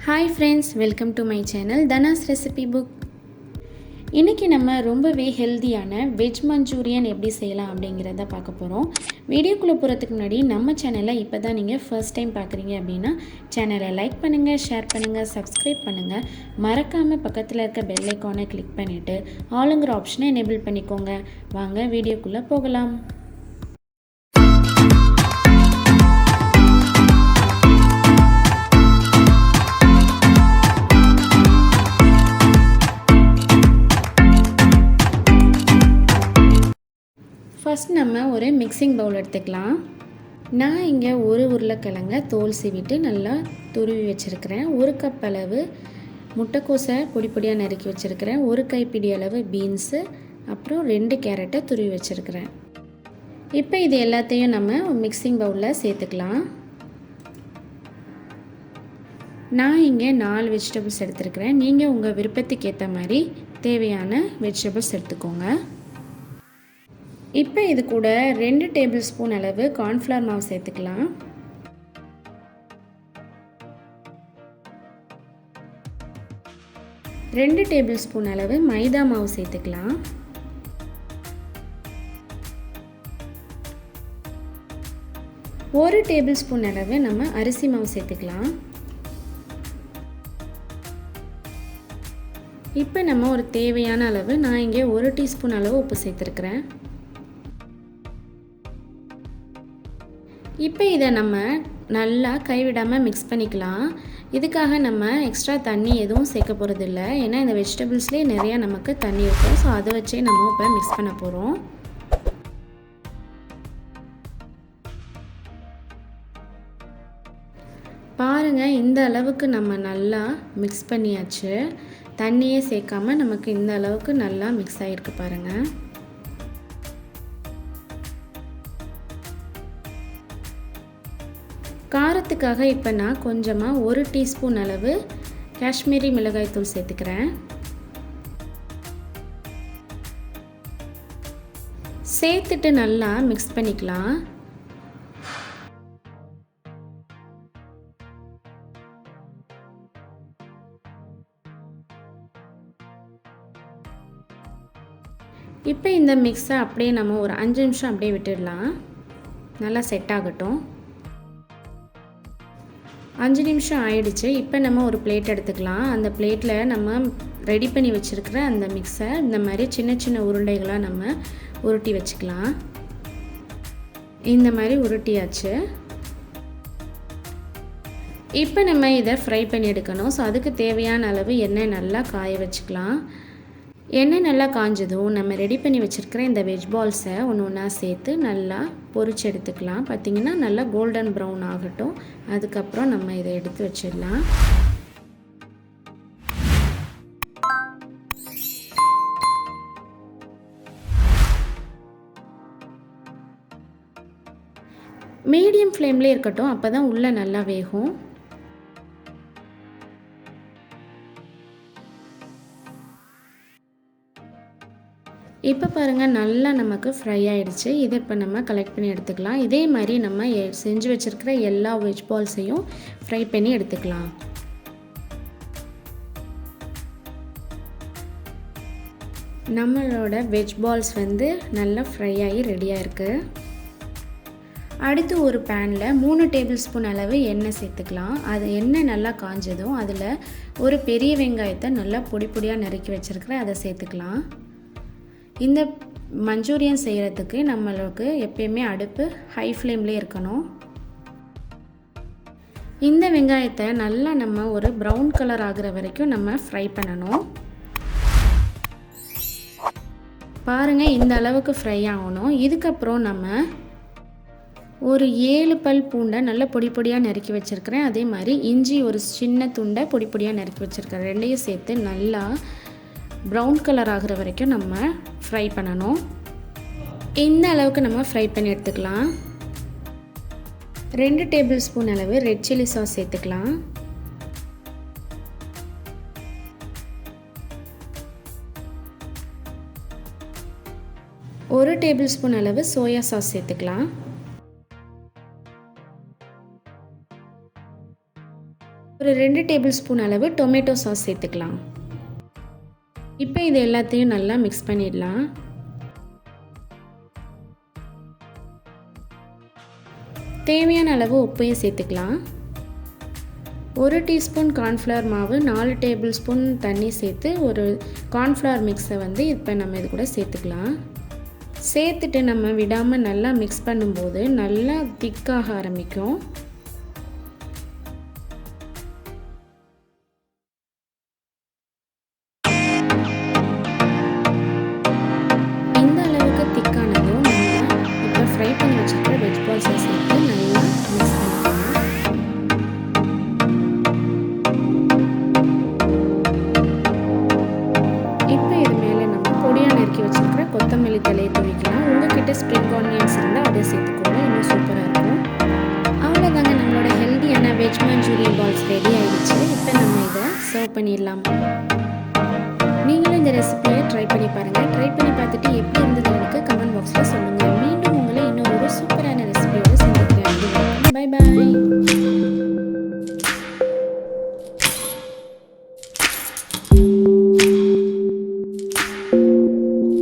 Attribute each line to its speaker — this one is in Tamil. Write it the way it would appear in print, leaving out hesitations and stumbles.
Speaker 1: Hi friends, welcome to my channel Dhana's recipe book. இன்றைக்கி நம்ம ரொம்பவே ஹெல்தியான வெஜ் மஞ்சூரியன் எப்படி செய்யலாம் அப்படிங்கிறத பார்க்க போகிறோம். வீடியோக்குள்ளே போகிறதுக்கு முன்னாடி நம்ம சேனலை இப்போ தான் நீங்கள் ஃபர்ஸ்ட் டைம் பார்க்குறீங்க அப்படின்னா சேனலை லைக் பண்ணுங்கள், ஷேர் பண்ணுங்கள், சப்ஸ்கிரைப் பண்ணுங்கள். மறக்காமல் பக்கத்தில் இருக்க பெல் ஐக்கானை கிளிக் பண்ணிவிட்டு ஆளுங்கிற ஆப்ஷனை எனேபிள் பண்ணிக்கோங்க. வாங்க வீடியோக்குள்ளே போகலாம். ஃபஸ்ட் நம்ம ஒரு மிக்சிங் பவுல் எடுத்துக்கலாம். நான் இங்கே ஒரு உருளைக்கிழங்க தோல் சீவிட்டு நல்லா துருவி வச்சுருக்கிறேன். ஒரு கப் அளவு முட்டைக்கோஸை பொடி பொடியாக நறுக்கி வச்சுருக்கிறேன். ஒரு கைப்பிடி அளவு பீன்ஸு, அப்புறம் 2 கேரட்டை துருவி வச்சுருக்கிறேன். இப்போ இது எல்லாத்தையும் நம்ம மிக்சிங் பவுலில் சேர்த்துக்கலாம். நான் இங்கே 4 வெஜிடபிள்ஸ் எடுத்துருக்கிறேன். நீங்கள் உங்கள் விருப்பத்துக்கு ஏற்ற மாதிரி தேவையான வெஜிடபிள்ஸ் எடுத்துக்கோங்க. இப்போ இது கூட 2 டேபிள் ஸ்பூன் அளவு கார்ன்ஃப்ளவர் மாவு சேர்த்துக்கலாம். ரெண்டு டேபிள் ஸ்பூன் அளவு மைதா மாவு சேர்த்துக்கலாம். ஒரு டேபிள் ஸ்பூன் அளவு நம்ம அரிசி மாவு சேர்த்துக்கலாம். இப்போ நம்ம ஒரு தேவையான அளவு, நான் இங்கே 1 டீஸ்பூன் அளவு உப்பு சேர்த்துருக்கிறேன். இப்போ இதை நம்ம நல்லா கைவிடாமல் மிக்ஸ் பண்ணிக்கலாம். இதுக்காக நம்ம எக்ஸ்ட்ரா தண்ணி எதுவும் சேர்க்க போகிறது இல்லை, ஏன்னா இந்த வெஜிடபிள்ஸ்லேயே நிறையா நமக்கு தண்ணி இருக்கும். ஸோ அதை வச்சே நம்ம இப்போ மிக்ஸ் பண்ண போகிறோம். பாருங்கள், இந்த அளவுக்கு நம்ம நல்லா மிக்ஸ் பண்ணியாச்சு. தண்ணியே சேர்க்காமல் நமக்கு இந்த அளவுக்கு நல்லா மிக்ஸ் ஆகிருக்கு பாருங்கள். காரத்துக்காக இப்போ நான் கொஞ்சமாக 1 டீஸ்பூன் அளவு காஷ்மீரி மிளகாய் தூள் சேர்த்துக்கிறேன். சேர்த்துட்டு நல்லா மிக்ஸ் பண்ணிக்கலாம். இப்போ இந்த மிக்ஸை அப்படியே நம்ம ஒரு 5 நிமிஷம் அப்படியே விட்டுடலாம். நல்லா செட் ஆகட்டும். 5 நிமிஷம் ஆயிடுச்சு. இப்போ நம்ம ஒரு பிளேட் எடுத்துக்கலாம். அந்த பிளேட்டில் நம்ம ரெடி பண்ணி வச்சுருக்கிற அந்த மிக்ஸை இந்த மாதிரி சின்ன சின்ன உருண்டைகளாக நம்ம உருட்டி வச்சுக்கலாம். இந்த மாதிரி உருட்டியாச்சு. இப்போ நம்ம இதை ஃப்ரை பண்ணி எடுக்கணும். ஸோ அதுக்கு தேவையான அளவு எண்ணெய் நல்லா காய வச்சுக்கலாம். எண்ணெய் நல்லா காஞ்சதும் நம்ம ரெடி பண்ணி வச்சுருக்கிற இந்த வெஜ் பால்ஸை ஒன்று ஒன்றா சேர்த்து நல்லா பொரிச்சு எடுத்துக்கலாம். பார்த்திங்கன்னா நல்லா கோல்டன் ப்ரௌன் ஆகட்டும். அதுக்கப்புறம் நம்ம இதை எடுத்து வச்சிடலாம். மீடியம் ஃப்ளேம்லேயே இருக்கட்டும், அப்போ தான் உள்ளே நல்லா வேகும். இப்போ பாருங்கள், நல்லா நமக்கு ஃப்ரை ஆகிடுச்சு. இதை இப்போ நம்ம கலெக்ட் பண்ணி எடுத்துக்கலாம். இதே மாதிரி நம்ம செஞ்சு வச்சுருக்கிற எல்லா வெஜ் பால்ஸையும் ஃப்ரை பண்ணி எடுத்துக்கலாம். நம்மளோட வெஜ் பால்ஸ் நல்லா ஃப்ரை ஆகி ரெடியாக இருக்குது. அடுத்து ஒரு பேனில் 3 டேபிள் ஸ்பூன் அளவு எண்ணெய் சேர்த்துக்கலாம். அது எண்ணெய் நல்லா காஞ்சதும் அதில் ஒரு பெரிய வெங்காயத்தை நல்லா பொடி பொடியாக நறுக்கி வச்சுருக்கிறேன், அதை சேர்த்துக்கலாம். இந்த மஞ்சூரியன் செய்கிறதுக்கு நம்மளுக்கு எப்பயுமே அடுப்பு ஹை ஃப்ளேம்லேயே இருக்கணும். இந்த வெங்காயத்தை நல்லா நம்ம ஒரு ப்ரௌன் கலர் ஆகிற வரைக்கும் நம்ம ஃப்ரை பண்ணணும். பாருங்கள், இந்த அளவுக்கு ஃப்ரை ஆகணும். இதுக்கப்புறம் நம்ம ஒரு 7 பல் பூண்டை நல்லா பொடி பொடியாக நறுக்கி வச்சுருக்கிறேன். அதே மாதிரி இஞ்சி ஒரு சின்ன துண்டை பொடி பொடியாக நறுக்கி வச்சுருக்கிறேன். ரெண்டையும் சேர்த்து நல்லா ப்ரௌன் கலர் ஆகிற வரைக்கும் நம்ம ஃப்ரை பண்ணணும். இந்த அளவுக்கு நம்ம ஃப்ரை பண்ணி எடுத்துக்கலாம். 2 டேபிள் ஸ்பூன் அளவு ரெட் சில்லி சாஸ் சேர்த்துக்கலாம். ஒரு டேபிள் ஸ்பூன் அளவு சோயா சாஸ் சேர்த்துக்கலாம். ஒரு 2 டேபிள் ஸ்பூன் அளவு டொமேட்டோ சாஸ் சேர்த்துக்கலாம். இப்போ இது எல்லாத்தையும் நல்லா மிக்ஸ் பண்ணிடலாம். தேவையான அளவு உப்பையும் சேர்த்துக்கலாம். 1 டீஸ்பூன் கார்ன்ஃப்ளவர் மாவு, 4 டேபிள் ஸ்பூன் தண்ணி சேர்த்து ஒரு கார்ன்ஃப்ளவர் மிக்ஸை இப்போ நம்ம இது கூட சேர்த்துக்கலாம். சேர்த்துட்டு நம்ம விடாமல் நல்லா மிக்ஸ் பண்ணும்போது நல்லா திக்காக ஆரம்பிக்கும். இந்த அளவுக்கு திக்கானதும் நம்ம இப்போ ஃப்ரை பண்ணி வச்சுருக்கிற வெஜ் பால்ஸை சேர்த்து நல்லா மிக்ஸ் பண்ணிக்கலாம். இப்போ இது மேலே நம்ம பொடியாக நறுக்கி வச்சுருக்கிற கொத்தமல்லி தலையை தூவிக்கலாம். உங்ககிட்ட ஸ்ப்ரிங் ஆனியன்ஸ் இருந்தால் அதை சேர்த்துக்கோங்க, இன்னும் சூப்பராக இருக்கும். அவ்வளோதாங்க, நம்மளோட ஹெல்தியான வெஜ் மஞ்சூரியன் பால்ஸ் ரெடி ஆகிடுச்சு. இப்போ நம்ம இதை சர்வ் பண்ணிடலாம். நீங்களும் இந்த ரெசிபியை